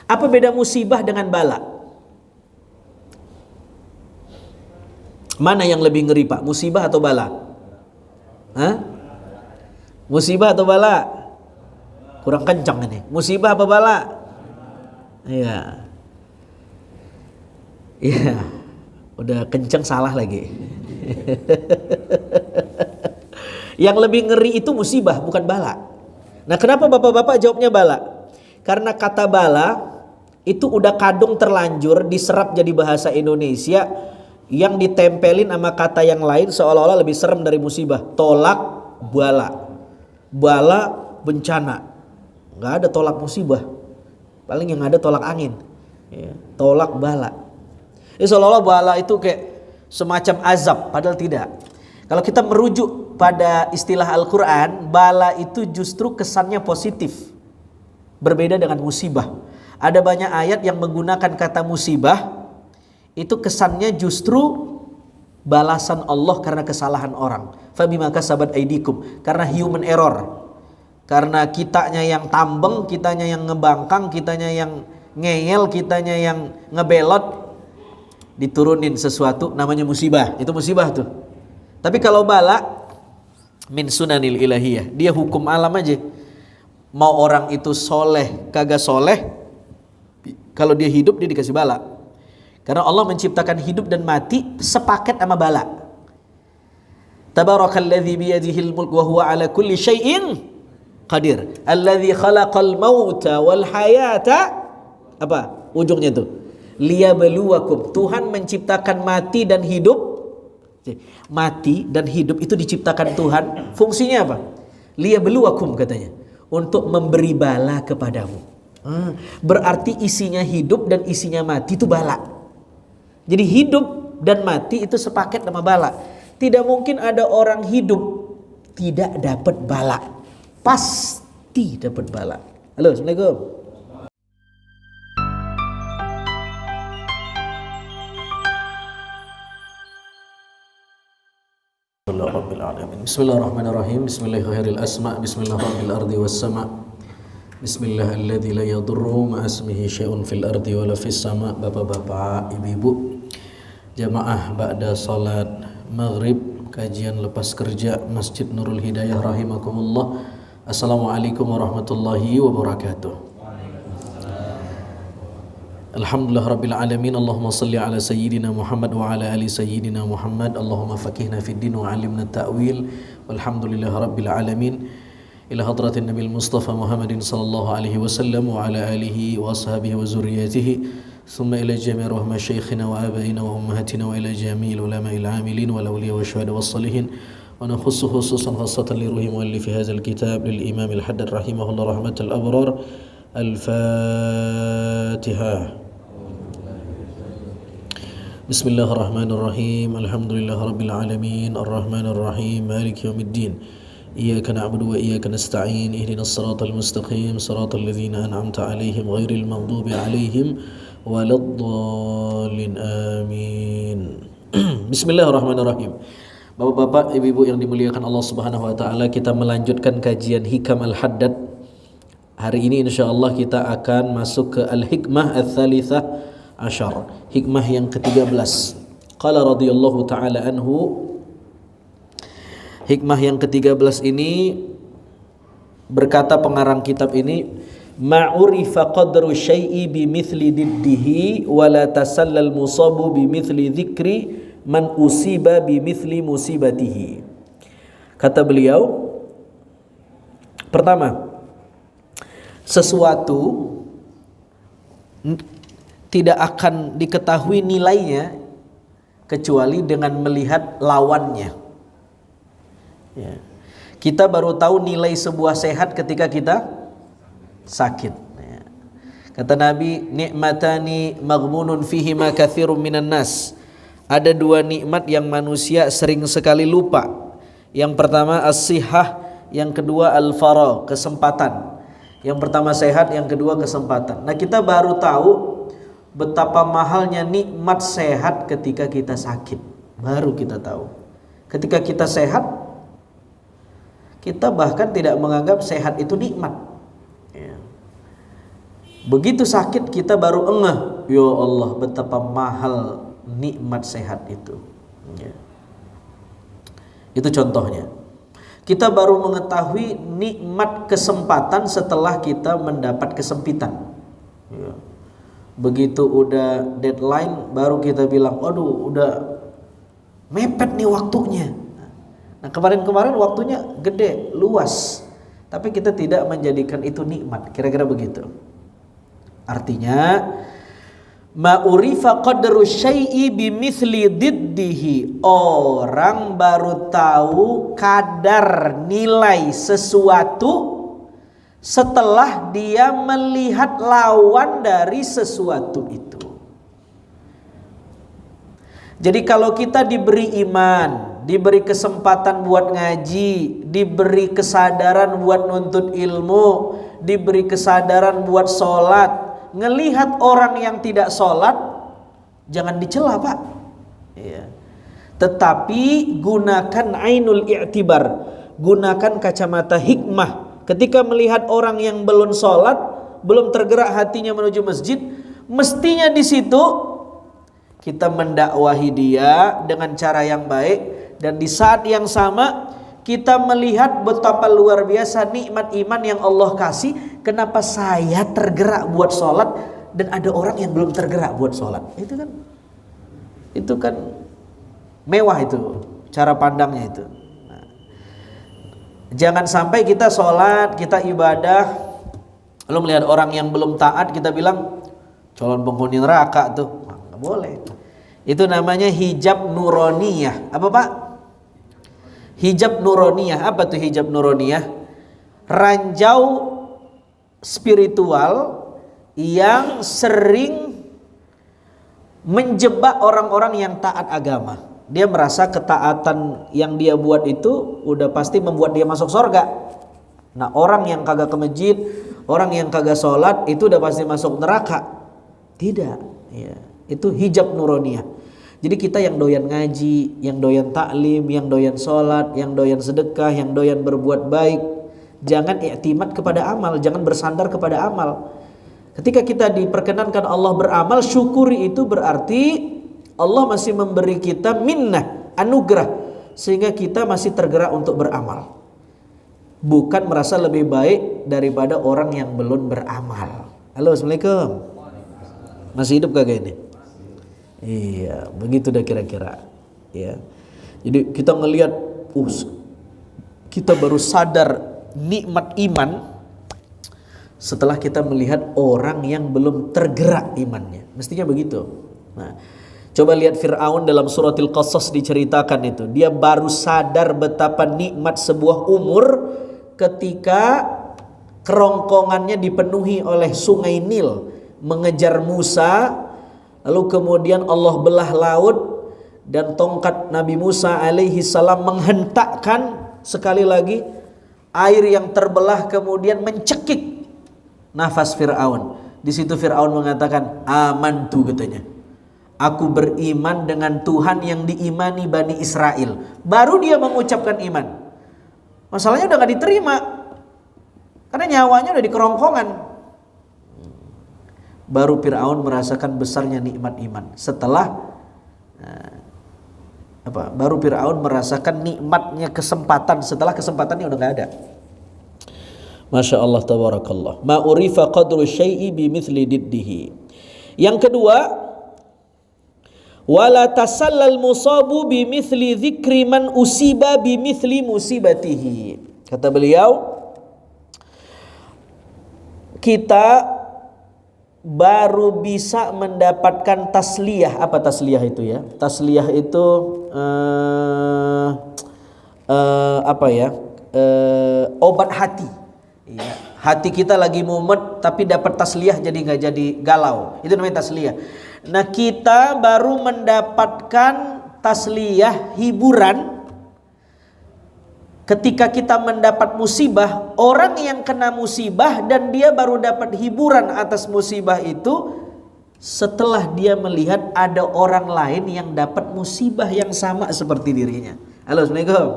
Apa beda musibah dengan bala? Mana yang lebih ngeri Pak? Musibah atau bala? Hah? Musibah atau bala? Kurang kencang ini. Musibah apa bala? Iya. Iya. Udah kencang salah lagi. Yang lebih ngeri itu musibah, bukan bala. Nah, kenapa bapak-bapak jawabnya bala? Karena kata bala itu udah kadung terlanjur diserap jadi bahasa Indonesia yang ditempelin sama kata yang lain seolah-olah lebih serem dari musibah. Tolak bala. Bala bencana. Nggak ada tolak musibah. Paling yang ada tolak angin. Ya, tolak bala. Ini seolah-olah bala itu kayak semacam azab, padahal tidak. Kalau kita merujuk pada istilah Al-Quran, bala itu justru kesannya positif. Berbeda dengan musibah. Ada banyak ayat yang menggunakan kata musibah, itu kesannya justru balasan Allah karena kesalahan orang. Fabima kasabat aidikum, karena human error. Karena kitanya yang tambeng, kitanya yang ngebangkang, kitanya yang ngeyel, kitanya yang ngebelot, diturunin sesuatu namanya musibah. Itu musibah tuh. Tapi kalau bala min sunanil ilahiyah, dia hukum alam aja. Mau orang itu soleh kagak soleh, kalau dia hidup dia dikasih bala. Karena Allah menciptakan hidup dan mati sepaket sama bala. Tabarakalladzi biyadihil mulk wa huwa ala kulli syai'in qadir. Alladzi khalaqal mauta wal hayata, apa ujungnya tuh? Liyabluwakum. Tuhan menciptakan mati dan hidup. Mati dan hidup itu diciptakan Tuhan. Fungsinya apa? Liyabluwakum katanya. Untuk memberi bala kepadamu. Berarti isinya hidup dan isinya mati itu bala. Jadi hidup dan mati itu sepaket sama bala. Tidak mungkin ada orang hidup tidak dapat bala. Pasti dapat bala. Halo, Assalamualaikum. Bismillahirrahmanirrahim. Bismillahirrahmanirrahim. Asma. Bismillahirrahmanirrahim. Ardi was sama. Bismillahilladzi la yadurru ma ismihi syai'un fil ardi wala fis sama. Bapak-bapak, ibu-ibu, jamaah ba'da salat maghrib, kajian lepas kerja Masjid Nurul Hidayah rahimakumullah. Assalamualaikum warahmatullahi wabarakatuh. Alhamdulillah Rabbil Alamin. Allahumma salli ala Sayyidina Muhammad wa ala ali Sayyidina Muhammad. Allahumma fakihna fid din wa alimna ta'wil. Walhamdulillah Rabbil Alamin. Ila hadratin Nabil Mustafa Muhammadin sallallahu alaihi wasallam wa ala alihi wa ashabihi wa zurriyatihi. Thumma ila jami' ruh masyayikhina wa abaina wa ummahatina wa ila jami'il ulama'il amilin wal awliya wa syuhada was salihin. Wa nakhussu khususan khassatan li ruhi muallifi hadzal kitab lil Imam al-Haddad rahimahullah rahmatal abrar. Al-Fatihah. Bismillahirrahmanirrahim. Alhamdulillahirabbil alamin. Arrahmanir rahim. Maliki yaumiddin. Iyyaka na'budu wa iyyaka nasta'in. Ihdinas siratal mustaqim. Siratal ladzina an'amta 'alaihim ghairil maghdubi 'alaihim waladdallin. Amin. Bismillahirrahmanirrahim. Bapak-bapak, ibu-ibu yang dimuliakan Allah Subhanahu wa taala, kita melanjutkan kajian Hikam Al-Haddad. Hari ini insyaallah kita akan masuk ke Al-Hikmah Al-Thalithah Ashar, hikmah yang ke-13. Qala radhiyallahu ta'ala anhu. Hikmah yang ke-13 ini berkata pengarang kitab ini, ma'urifa qadru syai'i bimithli diddihi wa la tasallal musabu bimithli dzikri man usiba bimithli musibatihi. Kata beliau, pertama, sesuatu tidak akan diketahui nilainya kecuali dengan melihat lawannya. Ya. Kita baru tahu nilai sebuah sehat ketika kita sakit. Ya. Kata Nabi, nikmatani maghmunun fihi ma katsirun minan nas. Ada dua nikmat yang manusia sering sekali lupa. Yang pertama as-sihah, yang kedua al-faragh, kesempatan. Yang pertama sehat, yang kedua kesempatan. Nah, kita baru tahu betapa mahalnya nikmat sehat ketika kita sakit. Baru kita tahu. Ketika kita sehat, kita bahkan tidak menganggap sehat itu nikmat. Ya. Begitu sakit kita baru ngeh, ya Allah betapa mahal nikmat sehat itu. Ya. Itu contohnya. Kita baru mengetahui nikmat kesempatan setelah kita mendapat kesempitan. Ya. Begitu udah deadline baru kita bilang, aduh udah mepet nih waktunya. Nah kemarin-kemarin waktunya gede, luas, tapi kita tidak menjadikan itu nikmat. Kira-kira begitu. Artinya ma'urifa qadru syai'i bimithli diddihi. Orang baru tahu kadar nilai sesuatu setelah dia melihat lawan dari sesuatu itu. Jadi kalau kita diberi iman, diberi kesempatan buat ngaji, diberi kesadaran buat nuntut ilmu, diberi kesadaran buat sholat, ngelihat orang yang tidak sholat, jangan dicela Pak. Ya. Tetapi gunakan ainul i'tibar, gunakan kacamata hikmah. Ketika melihat orang yang belum sholat, belum tergerak hatinya menuju masjid, mestinya di situ kita mendakwahi dia dengan cara yang baik. Dan di saat yang sama kita melihat betapa luar biasa nikmat iman yang Allah kasih. Kenapa saya tergerak buat sholat dan ada orang yang belum tergerak buat sholat? Itu kan mewah itu cara pandangnya itu. Jangan sampai kita sholat, kita ibadah, lalu melihat orang yang belum taat kita bilang calon penghuni neraka tuh. Nggak boleh. Itu namanya hijab nuroniyah. Apa Pak? Hijab nuroniyah. Apa tuh hijab nuroniyah? Ranjau spiritual yang sering menjebak orang-orang yang taat agama. Dia merasa ketaatan yang dia buat itu udah pasti membuat dia masuk surga. Nah orang yang kagak ke masjid, orang yang kagak sholat itu udah pasti masuk neraka. Tidak ya. Itu hijab nuroniyah. Jadi kita yang doyan ngaji, yang doyan taklim, yang doyan sholat, yang doyan sedekah, yang doyan berbuat baik, jangan i'timad kepada amal, jangan bersandar kepada amal. Ketika kita diperkenankan Allah beramal, syukuri itu berarti Allah masih memberi kita minnah, anugerah, sehingga kita masih tergerak untuk beramal. Bukan merasa lebih baik daripada orang yang belum beramal. Halo, assalamualaikum. Masih hidup kagak ini? Iya, begitu dah kira-kira. Ya, jadi kita ngelihat, kita baru sadar nikmat iman setelah kita melihat orang yang belum tergerak imannya. Mestinya begitu. Nah, coba lihat Fir'aun dalam suratil Qasas diceritakan itu. Dia baru sadar betapa nikmat sebuah umur ketika kerongkongannya dipenuhi oleh sungai Nil mengejar Musa. Lalu kemudian Allah belah laut dan tongkat Nabi Musa alaihi salam menghentakkan sekali lagi air yang terbelah kemudian mencekik nafas Fir'aun. Di situ Fir'aun mengatakan, amantu katanya. Aku beriman dengan Tuhan yang diimani Bani Israel. Baru dia mengucapkan iman. Masalahnya udah gak diterima. Karena nyawanya udah di kerongkongan. Baru Fir'aun merasakan besarnya nikmat iman. Setelah baru Fir'aun merasakan nikmatnya kesempatan. Setelah kesempatannya udah gak ada. Masya Allah tabarakallah. Ma'urifa qadru syai'i bimithli diddihi. Yang kedua, wala tasallal musabu bimithli dzikri man usiba bimithli musibatihi. Kata beliau, kita baru bisa mendapatkan tasliyah. Apa tasliyah itu ya? Tasliyah itu obat hati. Ya. Hati kita lagi mumet tapi dapat tasliyah jadi nggak jadi galau. Itu namanya tasliyah. Nah kita baru mendapatkan tasliyah, hiburan ketika kita mendapat musibah. Orang yang kena musibah dan dia baru dapat hiburan atas musibah itu setelah dia melihat ada orang lain yang dapat musibah yang sama seperti dirinya. Halo, assalamualaikum.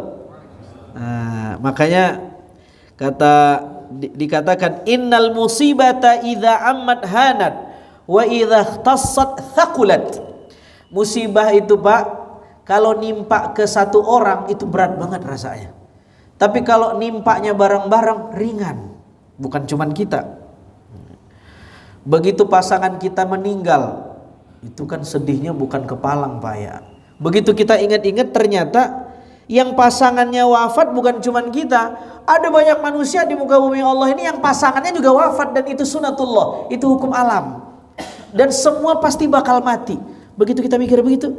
Nah, makanya kata dikatakan innal musibata idza ammat hanat wa idza ikhtassat thaqulat. Musibah itu Pak, kalau nimpa ke satu orang itu berat banget rasanya. Tapi kalau nimpaknya bareng-bareng ringan. Bukan cuman kita. Begitu pasangan kita meninggal, itu kan sedihnya bukan kepalang Pak ya. Begitu kita ingat-ingat ternyata yang pasangannya wafat bukan cuman kita. Ada banyak manusia di muka bumi Allah ini yang pasangannya juga wafat, dan itu sunatullah, itu hukum alam. Dan semua pasti bakal mati. Begitu kita mikir begitu,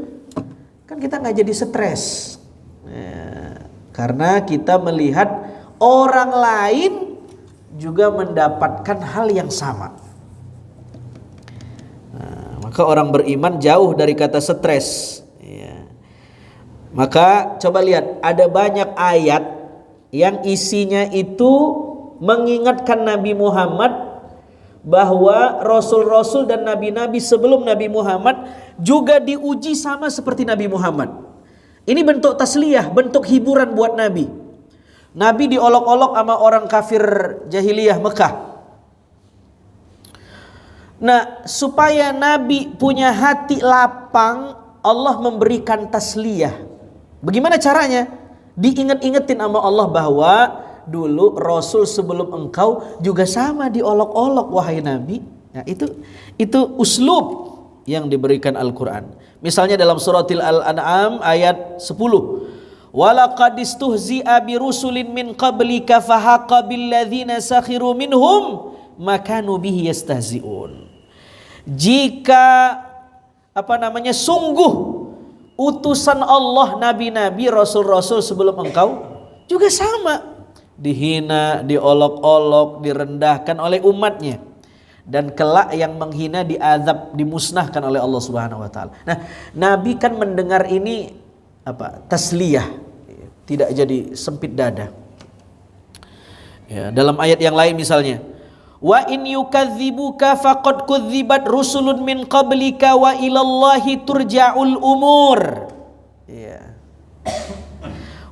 kan kita nggak jadi stres. Karena kita melihat orang lain juga mendapatkan hal yang sama. Maka orang beriman jauh dari kata stres. Maka coba lihat, ada banyak ayat yang isinya itu mengingatkan Nabi Muhammad bahwa rasul-rasul dan nabi-nabi sebelum Nabi Muhammad juga diuji sama seperti Nabi Muhammad. Ini bentuk tasliyah, bentuk hiburan buat Nabi. Nabi diolok-olok sama orang kafir jahiliyah Mekah. Nah, supaya Nabi punya hati lapang, Allah memberikan tasliyah. Bagaimana caranya? Diingat-ingetin sama Allah bahwa dulu Rasul sebelum engkau juga sama diolok-olok wahai Nabi. Nah, itu uslub yang diberikan Al-Quran. Misalnya dalam suratil Al-An'am ayat 10. Walaqad istuhzi'a birusulin min qablika fahaqa billadzina sakhiru minhum makanu bihi yastahzi'un. Jika sungguh utusan Allah, nabi-nabi, rasul-rasul sebelum engkau juga sama dihina, diolok-olok, direndahkan oleh umatnya, dan kelak yang menghina diazab, dimusnahkan oleh Allah Subhanahu wa taala. Nah, Nabi kan mendengar ini tasliyah, tidak jadi sempit dada. Ya, dalam ayat yang lain misalnya, wa in yukadzibuka faqad kudzibat rusulun min qablika wa ilallahi turja'ul umur. Ya.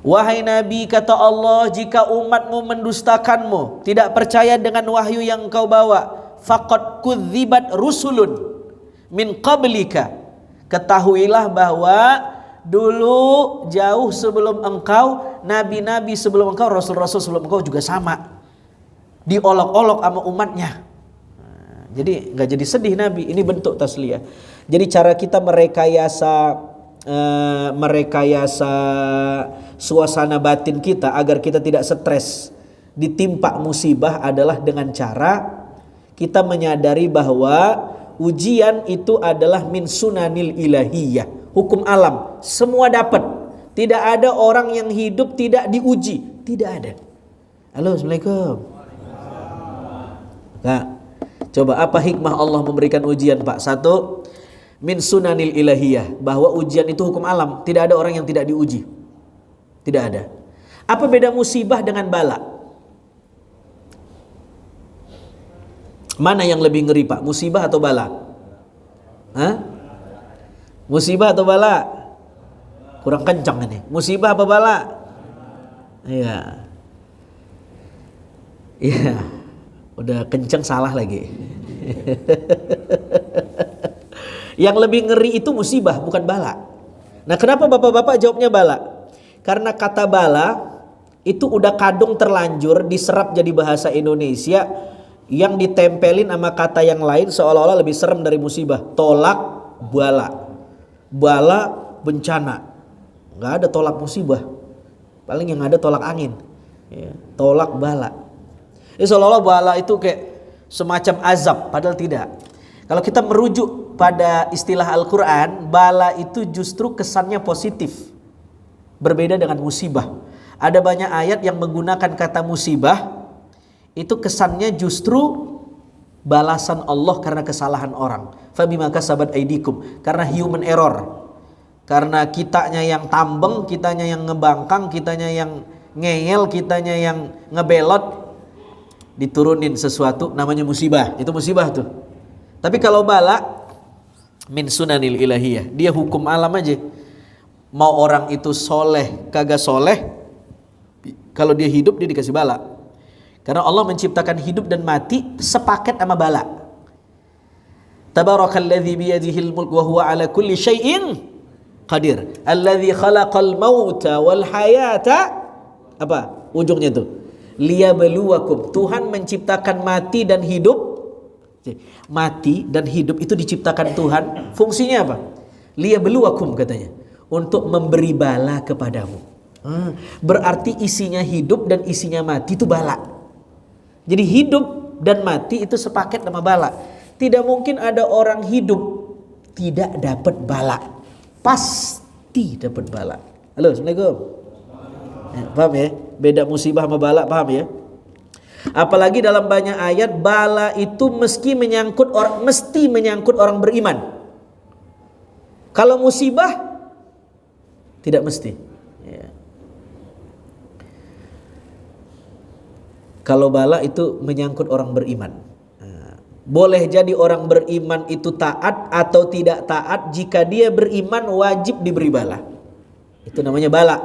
Wahai Nabi, kata Allah, jika umatmu mendustakanmu, tidak percaya dengan wahyu yang engkau bawa, faqad kudzibat rusulun min qablika, ketahuilah bahwa dulu jauh sebelum engkau, nabi-nabi sebelum engkau, rasul-rasul sebelum engkau juga sama diolok-olok sama umatnya. Jadi nggak jadi sedih Nabi. Ini bentuk tasliyah. Jadi cara kita merekayasa suasana batin kita agar kita tidak stres ditimpa musibah adalah dengan cara kita menyadari bahwa ujian itu adalah min sunanil ilahiyah, hukum alam. Semua dapat. Tidak ada orang yang hidup tidak diuji. Tidak ada. Halo, Assalamualaikum. Nah, coba apa hikmah Allah memberikan ujian Pak? Satu, min sunanil ilahiyah, bahwa ujian itu hukum alam. Tidak ada orang yang tidak diuji. Tidak ada. Apa beda musibah dengan bala? Mana yang lebih ngeri Pak? Musibah atau bala? Hah? Musibah atau bala? Kurang kencang ini. Musibah apa bala? Iya. Iya. Udah kencang salah lagi. Yang lebih ngeri itu musibah, bukan bala. Nah, kenapa bapak-bapak jawabnya bala? Karena kata bala itu udah kadung terlanjur diserap jadi bahasa Indonesia yang ditempelin sama kata yang lain seolah-olah lebih serem dari musibah. Tolak bala. Bala bencana. Nggak ada tolak musibah. Paling yang ada tolak angin. Ya, tolak bala. Ini seolah-olah bala itu kayak semacam azab, padahal tidak. Kalau kita merujuk pada istilah Al-Quran, bala itu justru kesannya positif. Berbeda dengan musibah. Ada banyak ayat yang menggunakan kata musibah, itu kesannya justru balasan Allah karena kesalahan orang. Fabima kasabat aidikum, karena human error. Karena kitanya yang tambeng, kitanya yang ngebangkang, kitanya yang ngeyel, kitanya yang ngebelot, diturunin sesuatu namanya musibah. Itu musibah tuh. Tapi kalau bala min sunanil ilahiyah, dia hukum alam aja. Mau orang itu soleh kagak soleh, kalau dia hidup dia dikasih bala. Karena Allah menciptakan hidup dan mati sepaket sama bala. Tabarakalladzi biyadihil mulk wa huwa ala kulli syai'in qadir. Alladzi khalaqal mauta wal hayata. Apa ujungnya itu? Liyabluwakum. Tuhan menciptakan mati dan hidup. Mati dan hidup itu diciptakan Tuhan. Fungsinya apa? Liyabluwakum katanya. Untuk memberi bala kepadamu. Berarti isinya hidup dan isinya mati itu bala. Jadi hidup dan mati itu sepaket sama bala. Tidak mungkin ada orang hidup tidak dapat bala. Pasti dapat bala. Halo, Assalamualaikum. Paham ya? Beda musibah sama bala, paham ya? Apalagi dalam banyak ayat bala itu mesti menyangkut orang beriman. Kalau musibah tidak mesti. Ya. Kalau bala itu menyangkut orang beriman. Boleh jadi orang beriman itu taat atau tidak taat. Jika dia beriman wajib diberi bala. Itu namanya bala.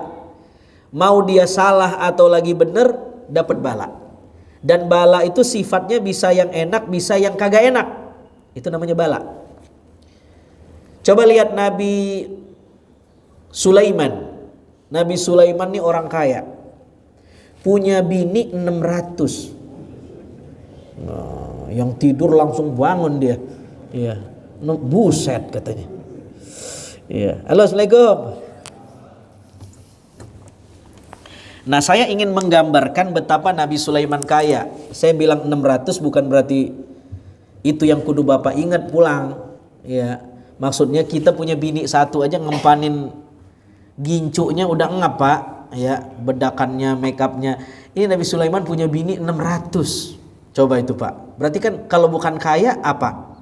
Mau dia salah atau lagi benar dapat bala. Dan bala itu sifatnya bisa yang enak, bisa yang kagak enak. Itu namanya bala. Coba lihat Nabi Sulaiman. Nabi Sulaiman ini orang kaya. Punya bini 600. Nah, yang tidur langsung bangun dia. Iya. Buset katanya. Iya. Halo, Assalamualaikum. Nah, saya ingin menggambarkan betapa Nabi Sulaiman kaya. Saya bilang 600 bukan berarti itu yang kudu Bapak ingat pulang. Ya, maksudnya kita punya bini satu aja ngempanin gincunya udah ngap, Pak. Ya, bedakannya, make upnya. Ini Nabi Sulaiman punya bini 600. Coba itu, Pak. Berarti kan kalau bukan kaya apa?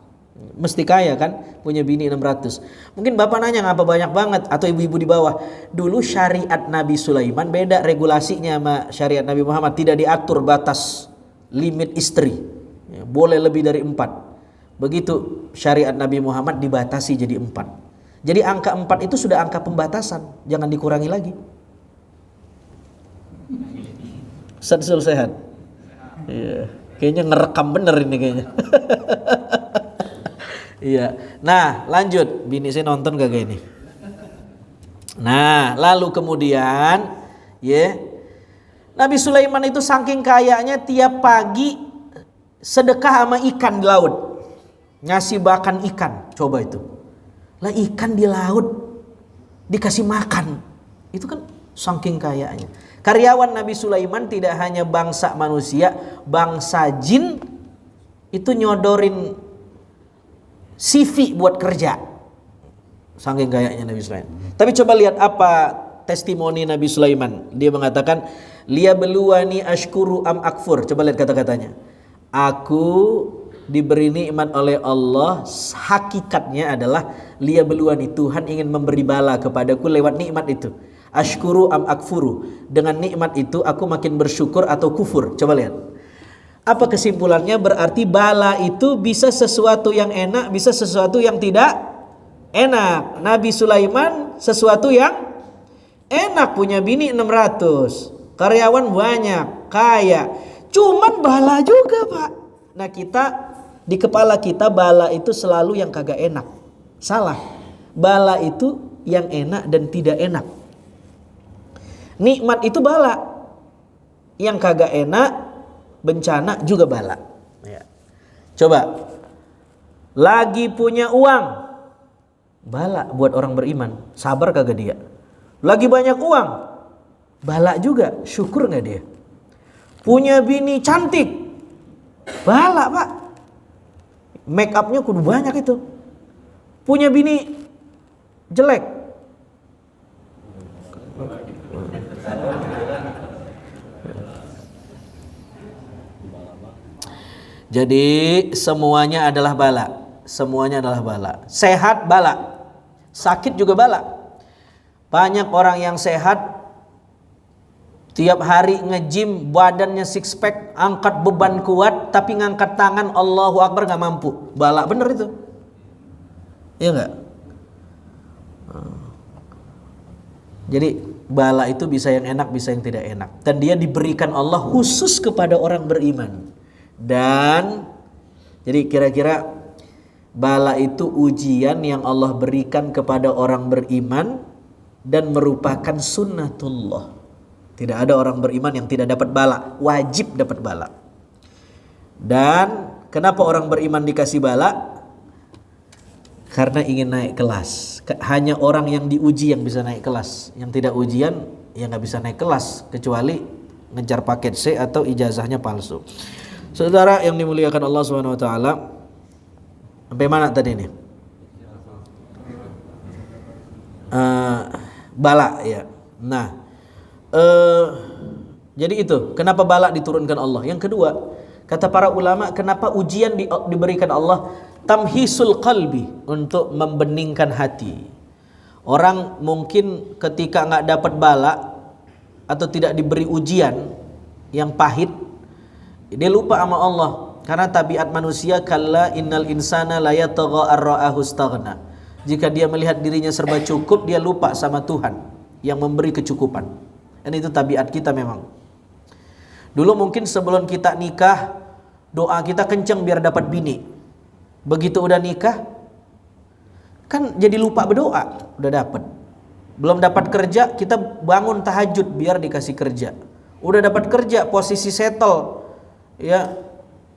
Mesti kaya kan, punya bini 600. Mungkin Bapak nanya ngapa banyak banget, atau ibu-ibu di bawah. Dulu syariat Nabi Sulaiman beda regulasinya sama syariat Nabi Muhammad. Tidak diatur batas limit istri. Ya, boleh lebih dari 4. Begitu syariat Nabi Muhammad dibatasi jadi 4. Jadi angka 4 itu sudah angka pembatasan, jangan dikurangi lagi. Sehat. Iya, kayaknya ngerekam bener ini kayaknya. Iya. Nah, lanjut. Bini saya nonton kagak ini? Nah, lalu kemudian ya, Nabi Sulaiman itu saking kayanya tiap pagi sedekah sama ikan di laut. Ngasih makan ikan. Coba itu. Lah ikan di laut dikasih makan. Itu kan saking kayanya. Karyawan Nabi Sulaiman tidak hanya bangsa manusia, bangsa jin itu nyodorin CV buat kerja. Saking kayanya Nabi Sulaiman. Tapi coba lihat apa testimoni Nabi Sulaiman. Dia mengatakan, liyabluwani ashkuru am akfur. Coba lihat kata-katanya. Aku diberi nikmat oleh Allah, hakikatnya adalah liyabluwani, Tuhan ingin memberi bala kepadaku lewat nikmat itu. Ashkuru am akfuru, dengan nikmat itu aku makin bersyukur atau kufur. Coba lihat. Apa kesimpulannya? Berarti bala itu bisa sesuatu yang enak, bisa sesuatu yang tidak enak. Nabi Sulaiman sesuatu yang enak, punya bini 600, karyawan banyak, kaya. Cuman bala juga, Pak. Nah, kita di kepala kita bala itu selalu yang kagak enak. Salah. Bala itu yang enak dan tidak enak. Nikmat itu bala. Yang kagak enak, bencana juga bala. Ya. Coba. Lagi punya uang, bala buat orang beriman. Sabar kagak dia? Lagi banyak uang, bala juga. Syukur gak dia? Punya bini cantik, bala, Pak. Make upnya kudu banyak itu. Punya bini jelek, jadi semuanya adalah bala. Semuanya adalah bala. Sehat bala, sakit juga bala. Banyak orang yang sehat tiap hari nge-gym, badannya six pack, angkat beban kuat, tapi ngangkat tangan Allahu Akbar gak mampu. Bala bener itu. Iya gak? Jadi bala itu bisa yang enak, bisa yang tidak enak. Dan dia diberikan Allah khusus kepada orang beriman. Dan jadi kira-kira bala itu ujian yang Allah berikan kepada orang beriman dan merupakan sunnatullah. Tidak ada orang beriman yang tidak dapat bala, wajib dapat bala. Dan kenapa orang beriman dikasih bala? Karena ingin naik kelas. Hanya orang yang diuji yang bisa naik kelas. Yang tidak ujian ya nggak bisa naik kelas, kecuali ngejar paket C atau ijazahnya palsu. Saudara yang dimuliakan Allah Subhanahu wa taala, sampai mana tadi ini? Bala ya. Nah, jadi itu kenapa bala diturunkan Allah. Yang kedua, kata para ulama, kenapa ujian diberikan Allah? Tamhisul qalbi, untuk membeningkan hati. Orang mungkin ketika nggak dapat bala atau tidak diberi ujian yang pahit, dia lupa sama Allah. Karena tabiat manusia, kalla innal insana la yatagha ar-ra'ahu istaghna. Jika dia melihat dirinya serba cukup, dia lupa sama Tuhan yang memberi kecukupan. Dan itu tabiat kita memang. Dulu mungkin sebelum kita nikah, doa kita kenceng biar dapat bini. Begitu udah nikah, kan jadi lupa berdoa. Udah dapat, belum dapat kerja, kita bangun tahajud biar dikasih kerja. Udah dapat kerja, posisi settle, ya,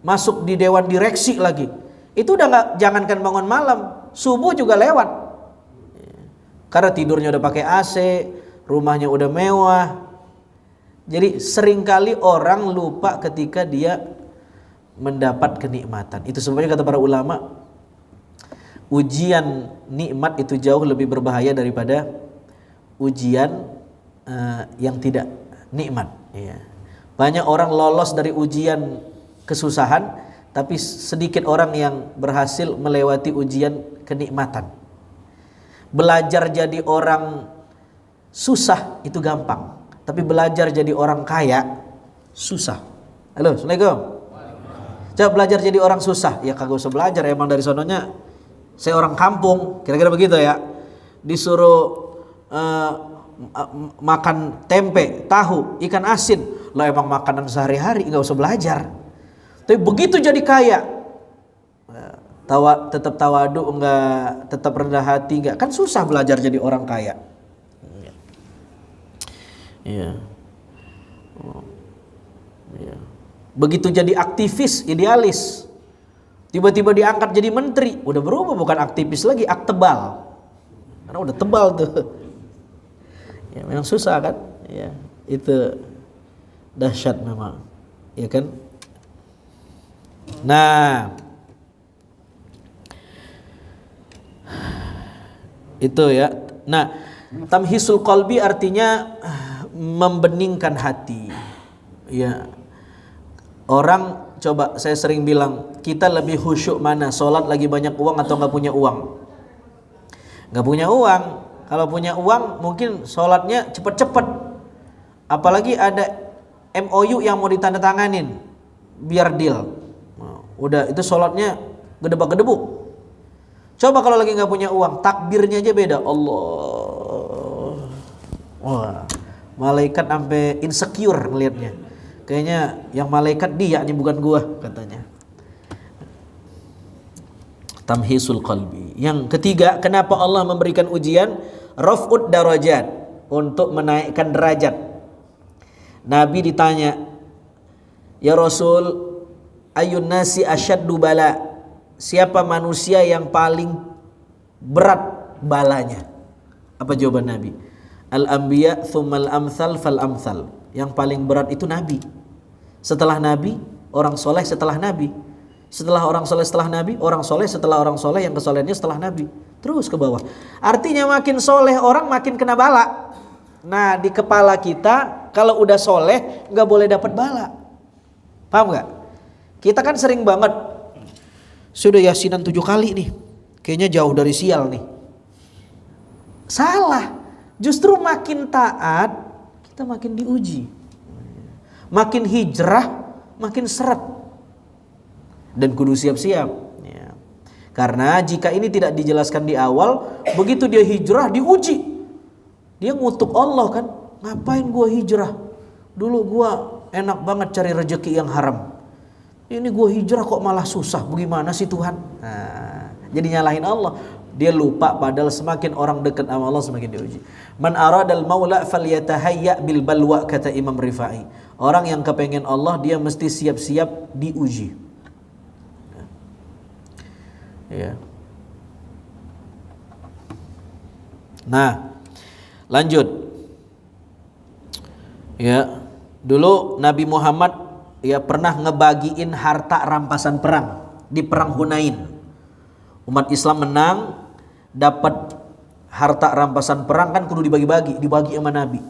masuk di dewan direksi lagi. Itu udah nggak, jangankan bangun malam, subuh juga lewat. Karena tidurnya udah pakai AC, rumahnya udah mewah. Jadi seringkali orang lupa ketika dia mendapat kenikmatan. Itu sebenarnya kata para ulama, ujian nikmat itu jauh lebih berbahaya daripada ujian yang tidak nikmat. Ya. Banyak orang lolos dari ujian kesusahan, tapi sedikit orang yang berhasil melewati ujian kenikmatan. Belajar jadi orang susah itu gampang, tapi belajar jadi orang kaya susah. Halo, Assalamualaikum. Coba belajar jadi orang susah, ya kagak usah belajar, emang dari sononya saya orang kampung, kira-kira begitu ya. Disuruh makan tempe, tahu, ikan asin, lo emang makanan sehari-hari, nggak usah belajar. Tapi begitu jadi kaya, tetap tawadu enggak, tetap rendah hati enggak, kan susah belajar jadi orang kaya. Iya. Iya. Begitu jadi aktivis, idealis, tiba-tiba diangkat jadi menteri, udah berubah, bukan aktivis lagi, aktebal. Karena udah tebal tuh. Ya memang susah kan? Ya, itu dahsyat memang. Ya kan? Nah, itu ya. Nah, tamhisul qalbi artinya membeningkan hati. Ya. Orang, coba saya sering bilang, kita lebih khusyuk mana? Sholat lagi banyak uang atau nggak punya uang? Nggak punya uang. Kalau punya uang mungkin sholatnya cepet-cepet. Apalagi ada MOU yang mau ditandatanganin biar deal. Udah itu sholatnya gedebak-gedebuk. Coba kalau lagi nggak punya uang, takbirnya aja beda. Allah, wah, malaikat sampai insecure ngelihatnya. Kayaknya yang malaikat dia nih, bukan gua, katanya. Tamhisul qalbi. Yang ketiga, kenapa Allah memberikan ujian? Raf'ud darajat, untuk menaikkan derajat. Nabi ditanya, ya Rasul, ayun nasi asyaddu bala, siapa manusia yang paling berat balanya? Apa jawaban Nabi? Al-anbiya thummal amthal fal amthal. Yang paling berat itu Nabi. Setelah Nabi, orang soleh setelah Nabi. Setelah orang soleh setelah Nabi, orang soleh setelah orang soleh, yang kesolehannya setelah Nabi. Terus ke bawah. Artinya makin soleh orang makin kena bala. Nah, di kepala kita kalau udah soleh nggak boleh dapat bala. Paham nggak? Kita kan sering banget, sudah yasinan 7 kali nih, kayaknya jauh dari sial nih. Salah. Justru makin taat kita makin diuji. Makin hijrah makin seret. Dan kudu siap-siap ya. Karena jika ini tidak dijelaskan di awal, begitu dia hijrah diuji, dia ngutuk Allah kan. ngapain gua hijrah? Dulu gua enak banget cari rezeki yang haram. Ini gua hijrah kok malah susah. Bagaimana sih Tuhan? Nah, jadi nyalahin Allah. Dia lupa padahal semakin orang dekat sama Allah semakin diuji. Man aradal maula falyatahayya bil balwa, kata Imam Rifai. Orang yang kepengen Allah dia mesti siap-siap diuji. Ya. Nah, lanjut. Ya, dulu Nabi Muhammad ya pernah ngebagiin harta rampasan perang di perang Hunain. Umat Islam menang, dapat harta rampasan perang kan kudu dibagi sama Nabi.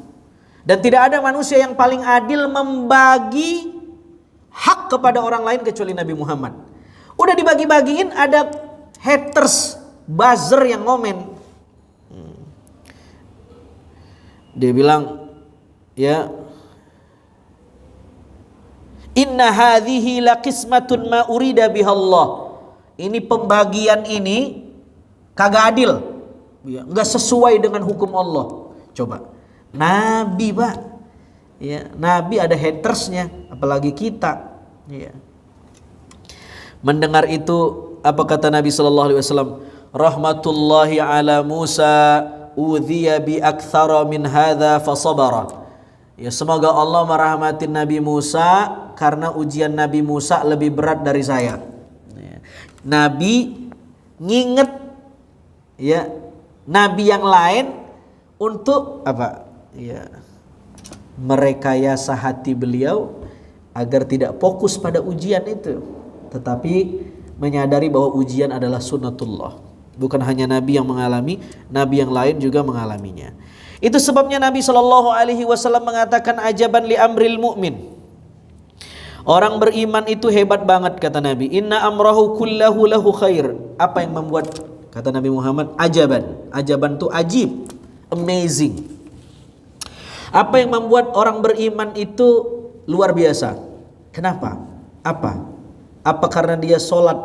Dan tidak ada manusia yang paling adil membagi hak kepada orang lain kecuali Nabi Muhammad. Udah dibagi-bagiin, ada haters, buzzer yang ngomen. Dia bilang, ya, inna hadhihi laqismatun ma urida bihallah. Ini pembagian ini kagak adil, ya, nggak sesuai dengan hukum Allah. Coba, Nabi Pak, ya, Nabi ada hatersnya, apalagi kita. Ya. Mendengar itu apa kata Nabi Sallallahu Alaihi Wasallam? Rahmatullahi ala Musa udhiya bi akthara min hadha fasabara. Ya, semoga Allah merahmati Nabi Musa karena ujian Nabi Musa lebih berat dari saya. Ya. Nabi nginget, ya, Nabi yang lain untuk apa? Ya, merekayasa hati beliau agar tidak fokus pada ujian itu, tetapi menyadari bahwa ujian adalah sunnatullah. Bukan hanya Nabi yang mengalami, Nabi yang lain juga mengalaminya. Itu sebabnya Nabi Shallallahu Alaihi Wasallam mengatakan ajaban li amril mu'min. Orang beriman itu hebat banget, kata Nabi. Inna amrahu kullahu lahu khair. Apa yang membuat, kata Nabi Muhammad, ajaban. Ajaban itu ajib, amazing. Apa yang membuat orang beriman itu luar biasa? Kenapa? Apa karena dia sholat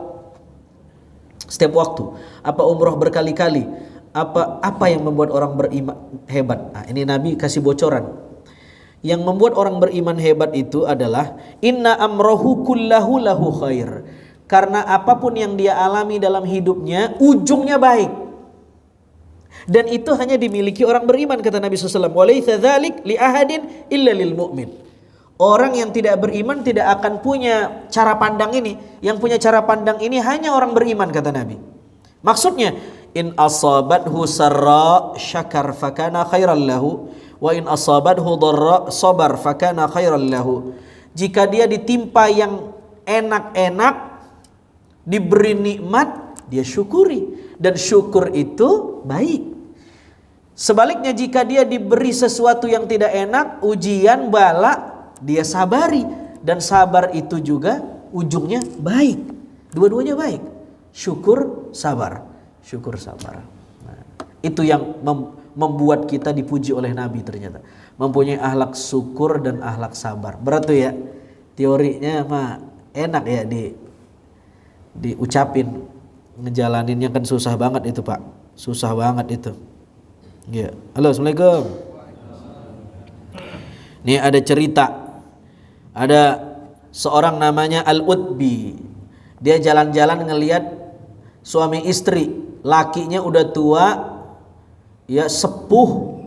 setiap waktu? Apa umroh berkali-kali? Apa yang membuat orang beriman hebat? Nah, ini Nabi kasih bocoran. Yang membuat orang beriman hebat itu adalah inna amrohu kullahu lahu khair. Karena apapun yang dia alami dalam hidupnya, ujungnya baik. Dan itu hanya dimiliki orang beriman, kata Nabi SAW. Walaysa dzalik li ahadin illa lil mu'min. Orang yang tidak beriman tidak akan punya cara pandang ini. Yang punya cara pandang ini hanya orang beriman, kata Nabi. Maksudnya, in asabathu sarra syakar fakana khairan lahu, wa in asabathu dharra sabar fakana khairan lahu. Jika dia ditimpa yang enak-enak, diberi nikmat, dia syukuri, dan syukur itu baik. Sebaliknya jika dia diberi sesuatu yang tidak enak, ujian, bala, dia sabari, dan sabar itu juga ujungnya baik. Dua-duanya baik. Syukur, sabar. Syukur, sabar. Nah, itu yang membuat kita dipuji oleh Nabi ternyata. Mempunyai akhlak syukur dan akhlak sabar. Berat tuh ya. Teorinya mah enak ya diucapin. Ngejalaninnya kan susah banget itu, Pak. Susah banget itu. Ya. Halo, Assalamualaikum. Ini ada cerita. Ada seorang namanya Al-Utbi. Dia jalan-jalan ngelihat suami istri, lakinya udah tua, ya sepuh,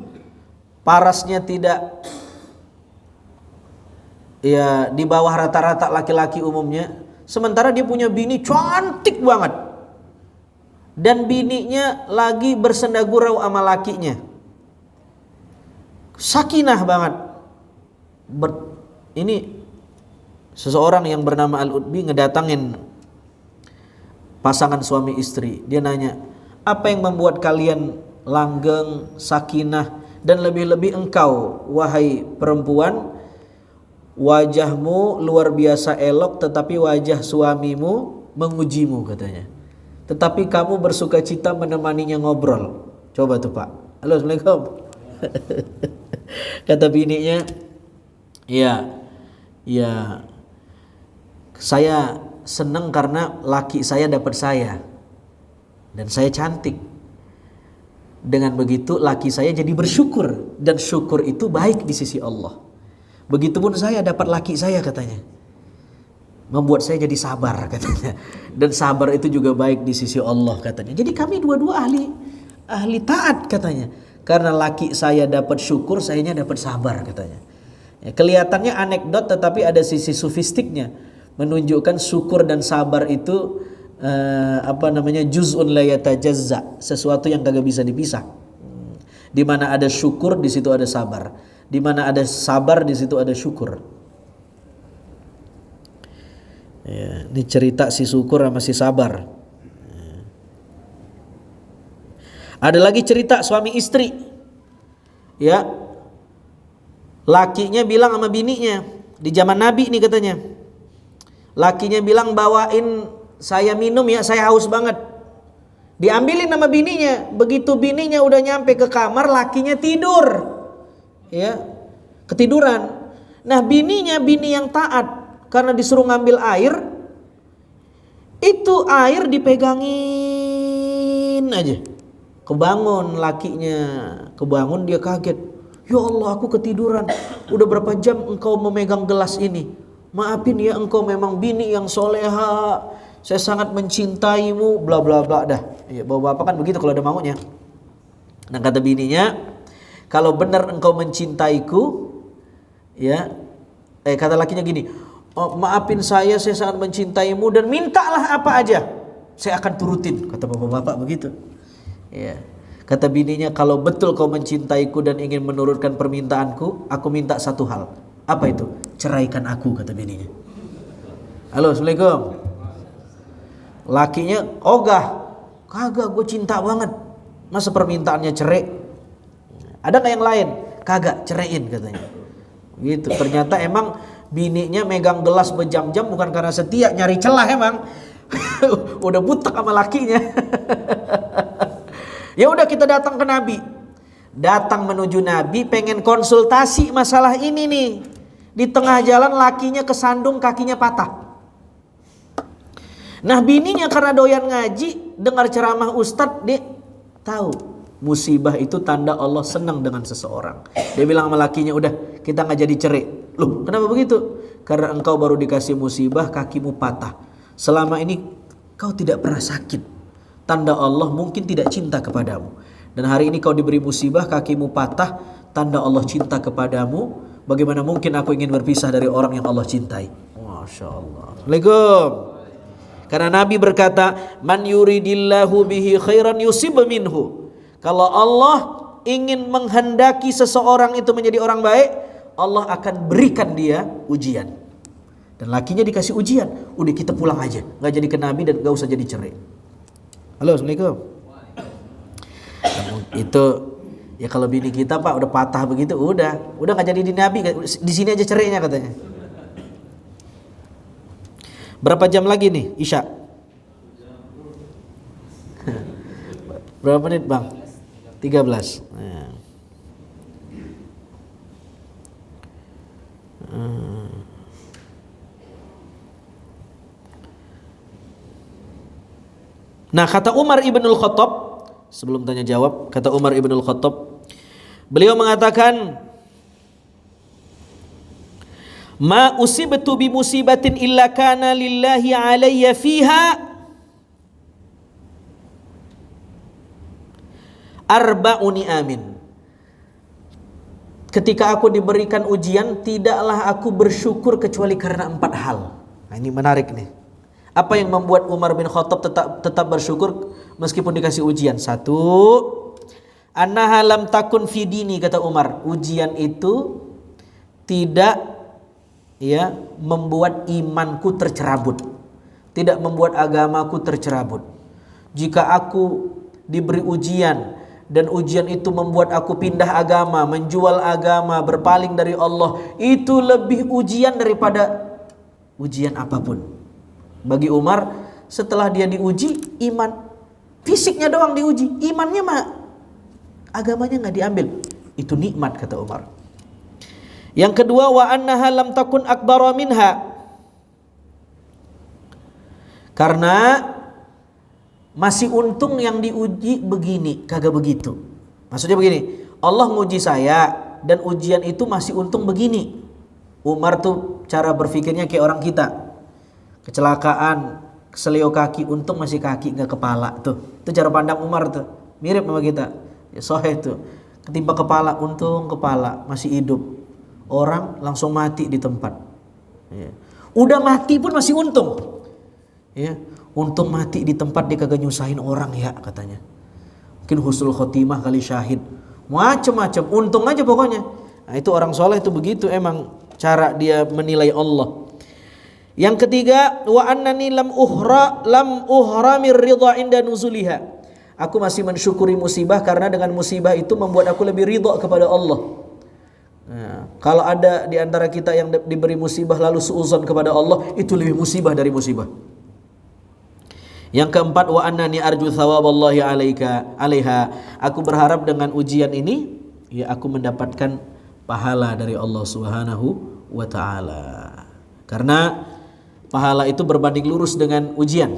parasnya tidak ya di bawah rata-rata laki-laki umumnya. Sementara dia punya bini cantik banget. Dan bininya lagi bersendagurau sama lakinya. Sakinah banget. Ini seseorang yang bernama Al-Utbi ngedatangin pasangan suami istri. Dia nanya, apa yang membuat kalian langgeng, sakinah, dan lebih-lebih engkau, wahai perempuan, wajahmu luar biasa elok, tetapi wajah suamimu mengujimu, katanya. Tetapi kamu bersuka cita menemaninya ngobrol. Coba tuh, Pak. Halo, Assalamualaikum. Kata bininya, ya, saya senang karena laki saya dapat saya, dan saya cantik. Dengan begitu laki saya jadi bersyukur, dan syukur itu baik di sisi Allah. Begitupun saya dapat laki saya katanya, membuat saya jadi sabar katanya, dan sabar itu juga baik di sisi Allah katanya. Jadi kami dua-dua ahli taat katanya, karena laki saya dapat syukur, sayanya dapat sabar katanya. Ya, kelihatannya anekdot tetapi ada sisi sofistiknya, menunjukkan syukur dan sabar itu juz'un la yatajazza, sesuatu yang kagak bisa dipisah. Di mana ada syukur di situ ada sabar, di mana ada sabar di situ ada syukur. Ya, ini cerita si syukur sama si sabar. Ada lagi cerita suami istri. Ya. Lakinya bilang sama bininya, di zaman Nabi nih katanya. Lakinya bilang, bawain saya minum ya, saya haus banget. Diambilin sama bininya. Begitu bininya udah nyampe ke kamar, lakinya tidur. Ya, ketiduran. Nah, bininya bini yang taat, karena disuruh ngambil air, itu air dipegangin aja. Kebangun lakinya, kebangun dia kaget. Ya Allah, aku ketiduran. Udah berapa jam engkau memegang gelas ini? Maafin ya, engkau memang bini yang soleha. Saya sangat mencintaimu, bla bla bla dah. Ya, bapak kan begitu kalau ada maunya. Nah, kata bininya, kalau benar engkau mencintaiku, ya, kata lakinya gini, oh, maafin saya sangat mencintaimu dan mintalah apa aja, saya akan turutin. Kata bapak-bapak begitu. Ya. Kata bininya, kalau betul kau mencintaiku dan ingin menurutkan permintaanku, aku minta satu hal. Apa itu? Ceraikan aku, kata bininya. Halo, Assalamualaikum. Lakinya ogah, kagak, gue cinta banget, masa permintaannya cerai? Ada nggak yang lain? Kagak, ceraiin katanya. Gitu. Ternyata emang bininya megang gelas berjam-jam bukan karena setia, nyari celah emang. Udah butek sama lakinya. Ya udah, kita datang ke Nabi. Datang menuju Nabi, pengen konsultasi masalah ini nih. Di tengah jalan lakinya kesandung, kakinya patah. Nah, bininya karena doyan ngaji, dengar ceramah ustadz, dia tahu musibah itu tanda Allah senang dengan seseorang. Dia bilang sama lakinya, udah kita nggak jadi cerai. Loh, kenapa begitu? Karena engkau baru dikasih musibah, kakimu patah. Selama ini kau tidak pernah sakit. Tanda Allah mungkin tidak cinta kepadamu. Dan hari ini kau diberi musibah, kakimu patah, tanda Allah cinta kepadamu. Bagaimana mungkin aku ingin berpisah dari orang yang Allah cintai? Masya Allah. Assalamualaikum. Karena Nabi berkata, man yuridillahu bihi khairan yusib minhu. Kalau Allah ingin menghendaki seseorang itu menjadi orang baik, Allah akan berikan dia ujian. Dan lakinya dikasih ujian, udah kita pulang aja, nggak jadi ke Nabi dan nggak usah jadi cerai. Halo, Assalamualaikum. Itu ya kalau bini kita pak udah patah begitu, udah nggak jadi di Nabi, di sini aja cerainya katanya. Berapa jam lagi nih Isya? Berapa menit bang? 13. Nah, kata Umar ibnul Khattab, sebelum tanya jawab, kata Umar ibnul Khattab, beliau mengatakan, ma usibtu bi musibatin illa kana lillahi alayya fiha arba'uni amin. Ketika aku diberikan ujian, tidaklah aku bersyukur kecuali karena 4 hal. Nah, ini menarik nih. Apa yang membuat Umar bin Khattab tetap bersyukur meskipun dikasih ujian? 1, annaha lam takun fi dini, kata Umar. Ujian itu tidak membuat imanku tercerabut, tidak membuat agamaku tercerabut. Jika aku diberi ujian dan ujian itu membuat aku pindah agama, menjual agama, berpaling dari Allah, itu lebih ujian daripada ujian apapun. Bagi Umar, setelah dia diuji, iman fisiknya doang diuji, imannya mah agamanya nggak diambil. Itu nikmat, kata Umar. Yang kedua, wa annaha lam takun akbara minha. Karena masih untung yang diuji begini, kagak begitu. Maksudnya begini, Allah nguji saya dan ujian itu masih untung begini. Umar tuh cara berpikirnya kayak orang kita. Kecelakaan, keselio kaki, untung masih kaki nggak kepala tuh. Itu cara pandang Umar tuh. Mirip sama kita. Ya sahih tuh. Ketimpa kepala, untung kepala masih hidup. Orang langsung mati di tempat. Ya. Udah mati pun masih untung. Ya, untung mati di tempat dia kagak nyusahin orang ya katanya. Mungkin husnul khotimah kali syahid. Macam-macam, untung aja pokoknya. Nah, itu orang soleh itu begitu emang cara dia menilai Allah. Yang ketiga, wa annani lam uhramir ridha inda nuzuliha. Aku masih mensyukuri musibah karena dengan musibah itu membuat aku lebih ridha kepada Allah. Nah, kalau ada di antara kita yang diberi musibah lalu suudzon kepada Allah, itu lebih musibah dari musibah. Yang keempat, wa annani arju thawaballahi alaiha. Aku berharap dengan ujian ini ya aku mendapatkan pahala dari Allah Subhanahu wa taala. Karena pahala itu berbanding lurus dengan ujian.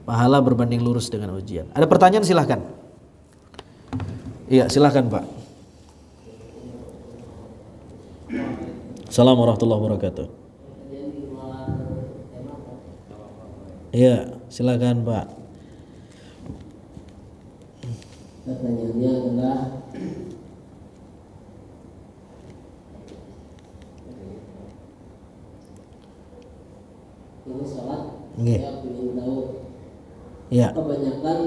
Pahala berbanding lurus dengan ujian. Ada pertanyaan silahkan. Iya, silahkan Pak. Assalamualaikum warahmatullahi wabarakatuh. Iya, silakan Pak. Pertanyaannya adalah ini sholat, saya ingin tahu. Ya. Kebanyakan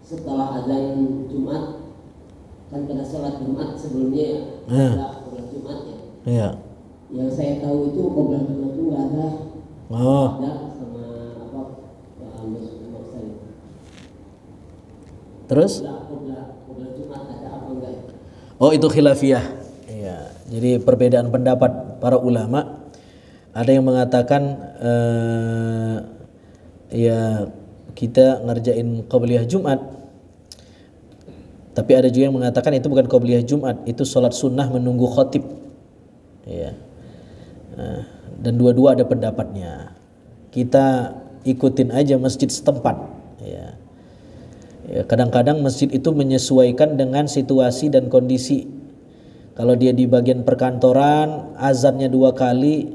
setelah azan Jumat kan pada sholat Jumat sebelumnya ada sholat Jumat ya. Iya. Yang saya tahu itu qobliyah Jumat itu nggak ada. Ada sama apa Terus? Qobliyah Jumat ada apa enggak? Oh, itu khilafiyah. Iya. Jadi perbedaan pendapat para ulama. Ada yang mengatakan ya kita ngerjain qobliyah Jumat. Tapi ada juga yang mengatakan itu bukan qobliyah Jumat, itu sholat sunnah menunggu khotib. Ya. Dan dua-dua ada pendapatnya. Kita ikutin aja masjid setempat. Ya. Ya, kadang-kadang masjid itu menyesuaikan dengan situasi dan kondisi. Kalau dia di bagian perkantoran, azannya 2 kali,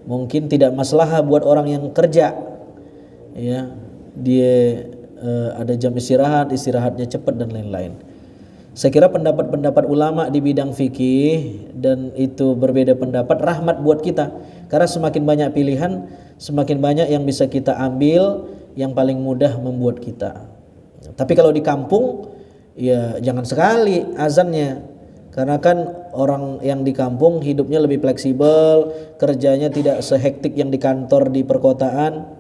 mungkin tidak masalah buat orang yang kerja. Ya, dia ada jam istirahatnya cepat dan lain-lain. Saya kira pendapat-pendapat ulama di bidang fikih dan itu berbeda pendapat rahmat buat kita. Karena semakin banyak pilihan, semakin banyak yang bisa kita ambil, yang paling mudah membuat kita. Tapi kalau di kampung, ya jangan sekali azannya. Karena kan orang yang di kampung hidupnya lebih fleksibel, kerjanya tidak sehektik yang di kantor di perkotaan.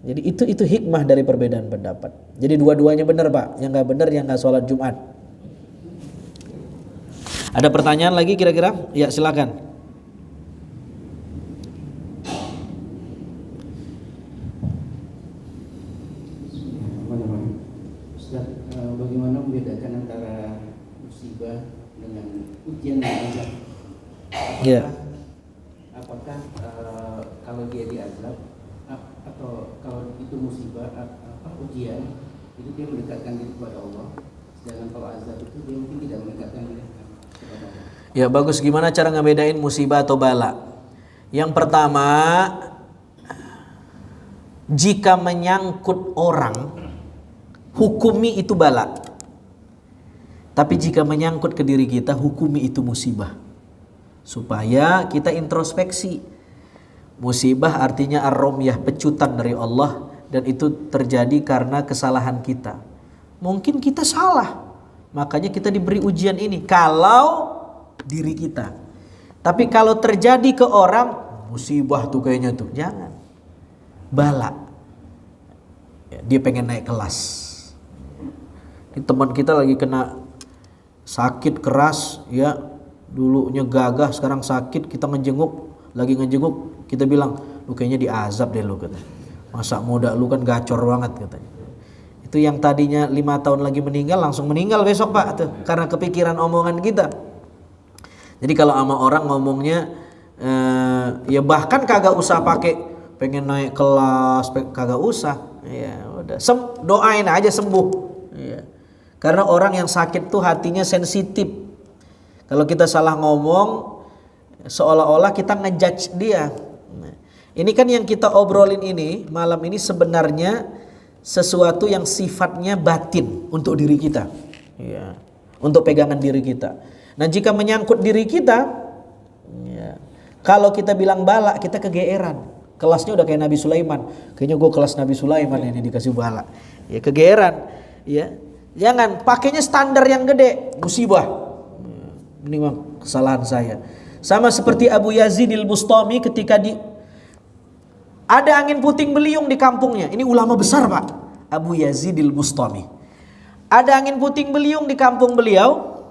Jadi itu hikmah dari perbedaan pendapat. Jadi dua-duanya benar Pak, yang nggak benar yang nggak sholat Jumat. Ada pertanyaan lagi kira-kira? Ya silakan. Ustaz, bagaimana membedakan antara musibah dengan ujian dan azab? Apakah kalau dia diazab atau kalau itu musibah ujian itu dia mendekatkan diri kepada Allah, sedangkan kalau azab itu dia mungkin tidak mendekatkan diri kepada Allah. Ya bagus, gimana cara ngebedain musibah atau bala? Yang pertama, jika menyangkut orang, hukumi itu bala. Tapi jika menyangkut ke diri kita, hukumi itu musibah. Supaya kita introspeksi. Musibah artinya ar-romyah, pecutan dari Allah, dan itu terjadi karena kesalahan kita. Mungkin kita salah, makanya kita diberi ujian ini. Kalau diri kita. Tapi kalau terjadi ke orang, musibah tuh kayaknya tuh, jangan. Bala. Dia pengen naik kelas. Ini teman kita lagi kena sakit keras, ya dulunya gagah, sekarang sakit, kita lagi ngejenguk, kita bilang, lu kayaknya diazab deh lu katanya. Masa muda lu kan gacor banget katanya. Itu yang tadinya 5 tahun lagi meninggal, langsung meninggal besok Pak tuh, karena kepikiran omongan kita. Jadi kalau sama orang ngomongnya ya bahkan kagak usah pakai pengen naik kelas, kagak usah. Ya, udah. Doain aja sembuh. Ya. Karena orang yang sakit tuh hatinya sensitif. Kalau kita salah ngomong, seolah-olah kita ngejudge dia. Nah, ini kan yang kita obrolin ini malam ini sebenarnya sesuatu yang sifatnya batin untuk diri kita. Ya. Untuk pegangan diri kita. Nah, jika menyangkut diri kita, ya, kalau kita bilang bala, kita kegeeran. Kelasnya udah kayak Nabi Sulaiman. Kayaknya gue kelas Nabi Sulaiman ini dikasih bala. Ya, kegeeran. Ya, jangan pakainya standar yang gede, musibah. Ini memang kesalahan saya. Sama seperti Abu Yazid al-Bustami ketika ada angin puting beliung di kampungnya. Ini ulama besar, Pak. Abu Yazid al-Bustami. Ada angin puting beliung di kampung beliau.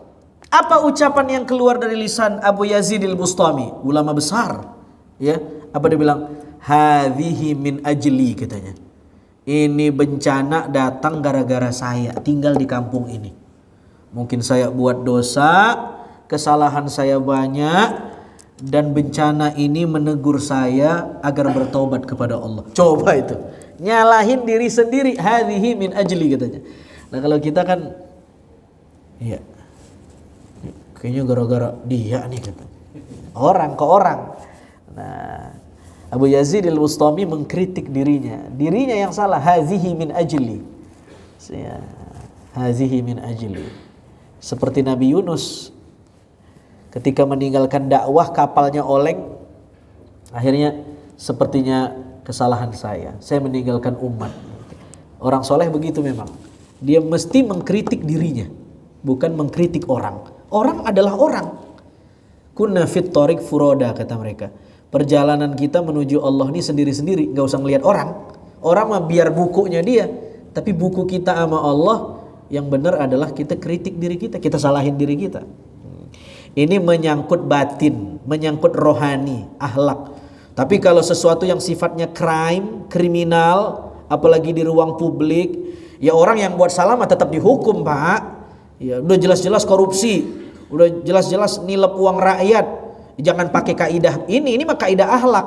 Apa ucapan yang keluar dari lisan Abu Yazid al-Bustami? Ulama besar. Ya, apa dia bilang? Hadhihi min ajli, katanya. Ini bencana datang gara-gara saya tinggal di kampung ini. Mungkin saya buat dosa, kesalahan saya banyak, dan bencana ini menegur saya agar bertaubat kepada Allah. Coba itu, nyalahin diri sendiri. Hadhihi min ajli, katanya. Nah, kalau kita kan, iya, kayaknya gara-gara dia nih, katanya. Orang ke orang. Nah, Abu Yazid al-Bustami mengkritik dirinya yang salah. Hazihi min ajli. Hazihi min ajli. Seperti Nabi Yunus ketika meninggalkan dakwah, kapalnya oleng. Akhirnya sepertinya kesalahan saya meninggalkan umat. Orang soleh begitu memang. Dia mesti mengkritik dirinya, bukan mengkritik orang. Orang adalah orang. Kunna fit thariq furoda, kata mereka. Perjalanan kita menuju Allah ini sendiri-sendiri, gak usah ngelihat orang. Orang mah biar bukunya dia, tapi buku kita sama Allah yang benar adalah kita kritik diri kita, kita salahin diri kita. Ini menyangkut batin, menyangkut rohani, akhlak. Tapi kalau sesuatu yang sifatnya crime, kriminal, apalagi di ruang publik, ya orang yang buat salah mah tetap dihukum, Pak. Ya, udah jelas-jelas korupsi, udah jelas-jelas nilep uang rakyat. Jangan pakai kaidah ini mah kaidah akhlak.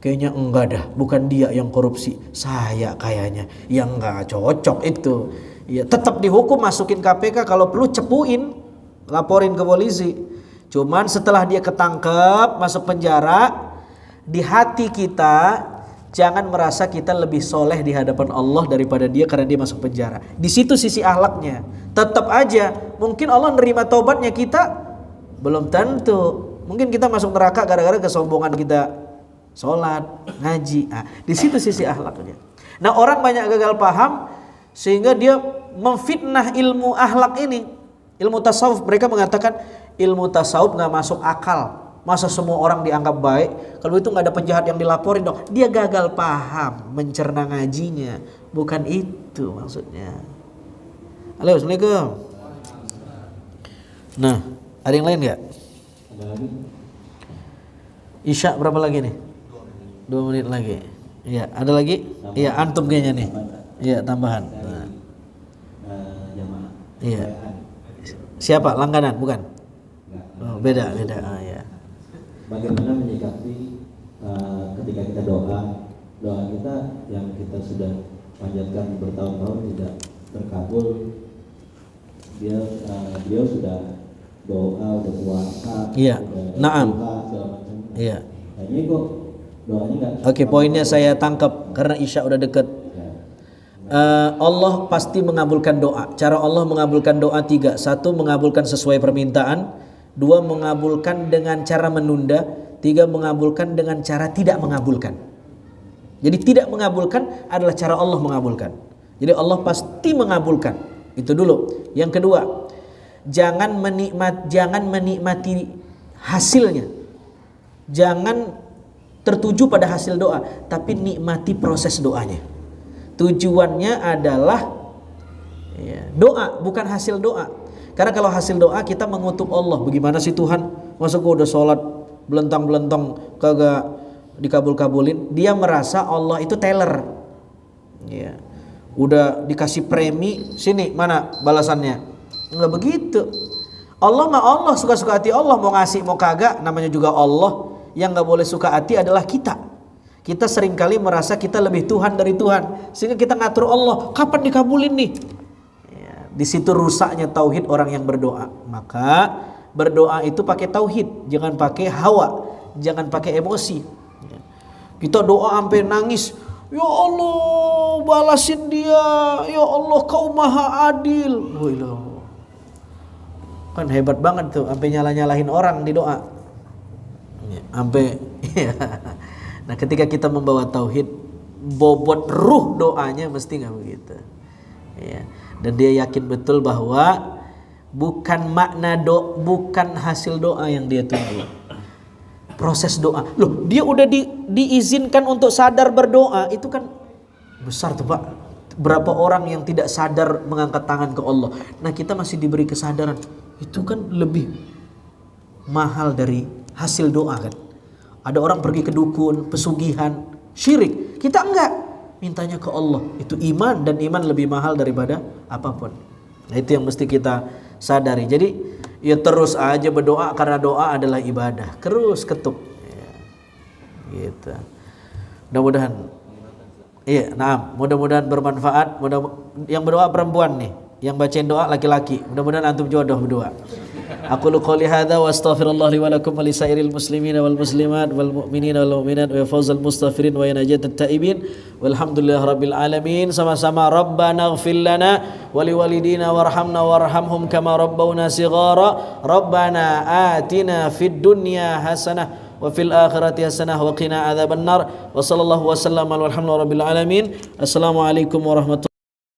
Kayaknya enggak dah, bukan dia yang korupsi, saya kayaknya. Yang enggak cocok itu. Ya, tetap dihukum, masukin KPK, kalau perlu cepuin, laporin ke polisi. Cuman setelah dia ketangkep, masuk penjara, di hati kita jangan merasa kita lebih soleh di hadapan Allah daripada dia karena dia masuk penjara. Di situ sisi akhlaknya. Tetap aja, mungkin Allah nerima taubatnya kita, belum tentu. Mungkin kita masuk neraka gara-gara kesombongan kita sholat, ngaji. Nah, di situ sisi akhlaknya. Nah, orang banyak gagal paham sehingga dia memfitnah ilmu akhlak ini. Ilmu tasawuf, mereka mengatakan ilmu tasawuf nggak masuk akal. Masa semua orang dianggap baik? Kalau itu nggak ada penjahat yang dilaporin dong. Dia gagal paham mencerna ngajinya. Bukan itu maksudnya. Halo, Assalamualaikum. Nah, ada yang lain nggak? Ada lagi? Isya berapa lagi nih? 2 menit lagi. Iya, ada lagi? Iya, antum kayaknya nih. Iya, tambahan. Nah. Jamaah. Iya. Siapa? Langganan, bukan? Oh, beda. Ah, ya. Bagaimana menyikapi ketika kita doa kita yang kita sudah panjatkan bertahun-tahun tidak terkabul, dia sudah doa, udah puasa, iya, naam, segala macam. Iya. Nah, ini kok doanya nggak? Oke, poinnya saya tangkap karena Isya udah deket. Allah pasti mengabulkan doa. Cara Allah mengabulkan doa 3. 1, mengabulkan sesuai permintaan. 2, mengabulkan dengan cara menunda. 3, mengabulkan dengan cara tidak mengabulkan. Jadi tidak mengabulkan adalah cara Allah mengabulkan. Jadi Allah pasti mengabulkan. Itu dulu. Yang kedua, jangan menikmati hasilnya. Jangan tertuju pada hasil doa, tapi nikmati proses doanya. Tujuannya adalah doa, bukan hasil doa. Karena kalau hasil doa kita mengutuk Allah. Bagaimana sih Tuhan? Masa gue udah sholat belentang-belentang kagak dikabul-kabulin? Dia merasa Allah itu teller. Ya. Udah dikasih premi, sini mana balasannya? Enggak begitu. Allah mah Allah, suka-suka hati Allah, mau ngasih mau kagak namanya juga Allah. Yang enggak boleh suka hati adalah kita. Kita seringkali merasa kita lebih Tuhan dari Tuhan, sehingga kita ngatur Allah, kapan dikabulin nih? Ya, di situ rusaknya tauhid orang yang berdoa. Maka berdoa itu pakai tauhid, jangan pakai hawa, jangan pakai emosi. Ya. Kita doa sampai nangis, ya Allah balasin dia, ya Allah kau maha adil. Kan hebat banget tuh, sampai nyala-nyalahin orang di doa. Ya, sampai ya. Nah, ketika kita membawa tauhid, bobot ruh doanya mesti nggak begitu. Ya. Dan dia yakin betul bahwa bukan makna bukan hasil doa yang dia tunggu. Proses doa. Loh, dia udah diizinkan untuk sadar berdoa, itu kan besar tuh Pak. Berapa orang yang tidak sadar mengangkat tangan ke Allah. Nah, kita masih diberi kesadaran. Itu kan lebih mahal dari hasil doa kan. Ada orang pergi ke dukun, pesugihan, syirik. Kita enggak. Mintanya ke Allah. Itu iman, dan iman lebih mahal daripada apapun. Nah, itu yang mesti kita sadari. Jadi ya terus aja berdoa, karena doa adalah ibadah. Terus ketuk. Ya. Gitu. Mudah-mudahan. Iya, nah, mudah-mudahan bermanfaat. Yang berdoa perempuan nih, yang bacain doa laki-laki. Mudah-mudahan antum jodoh berdua. Aku qouli hadza wa astaghfirullah li wa lakum wa lisairil muslimina wal muslimat wal mu'minina wal mu'minat wa fawzal mustaghfirin wa najatat taibin walhamdulillahirabbil alamin. Sama-sama Rabbana ighfir lana wa liwalidina warhamna warhamhum kama rabbawna shighara. Rabbana atina fid dunya hasanah wa fil akhirati hasanah wa qina adzabannar. Wa sallallahu wasallam alhamdulillahi rabbil alamin. Assalamualaikum warahmatullahi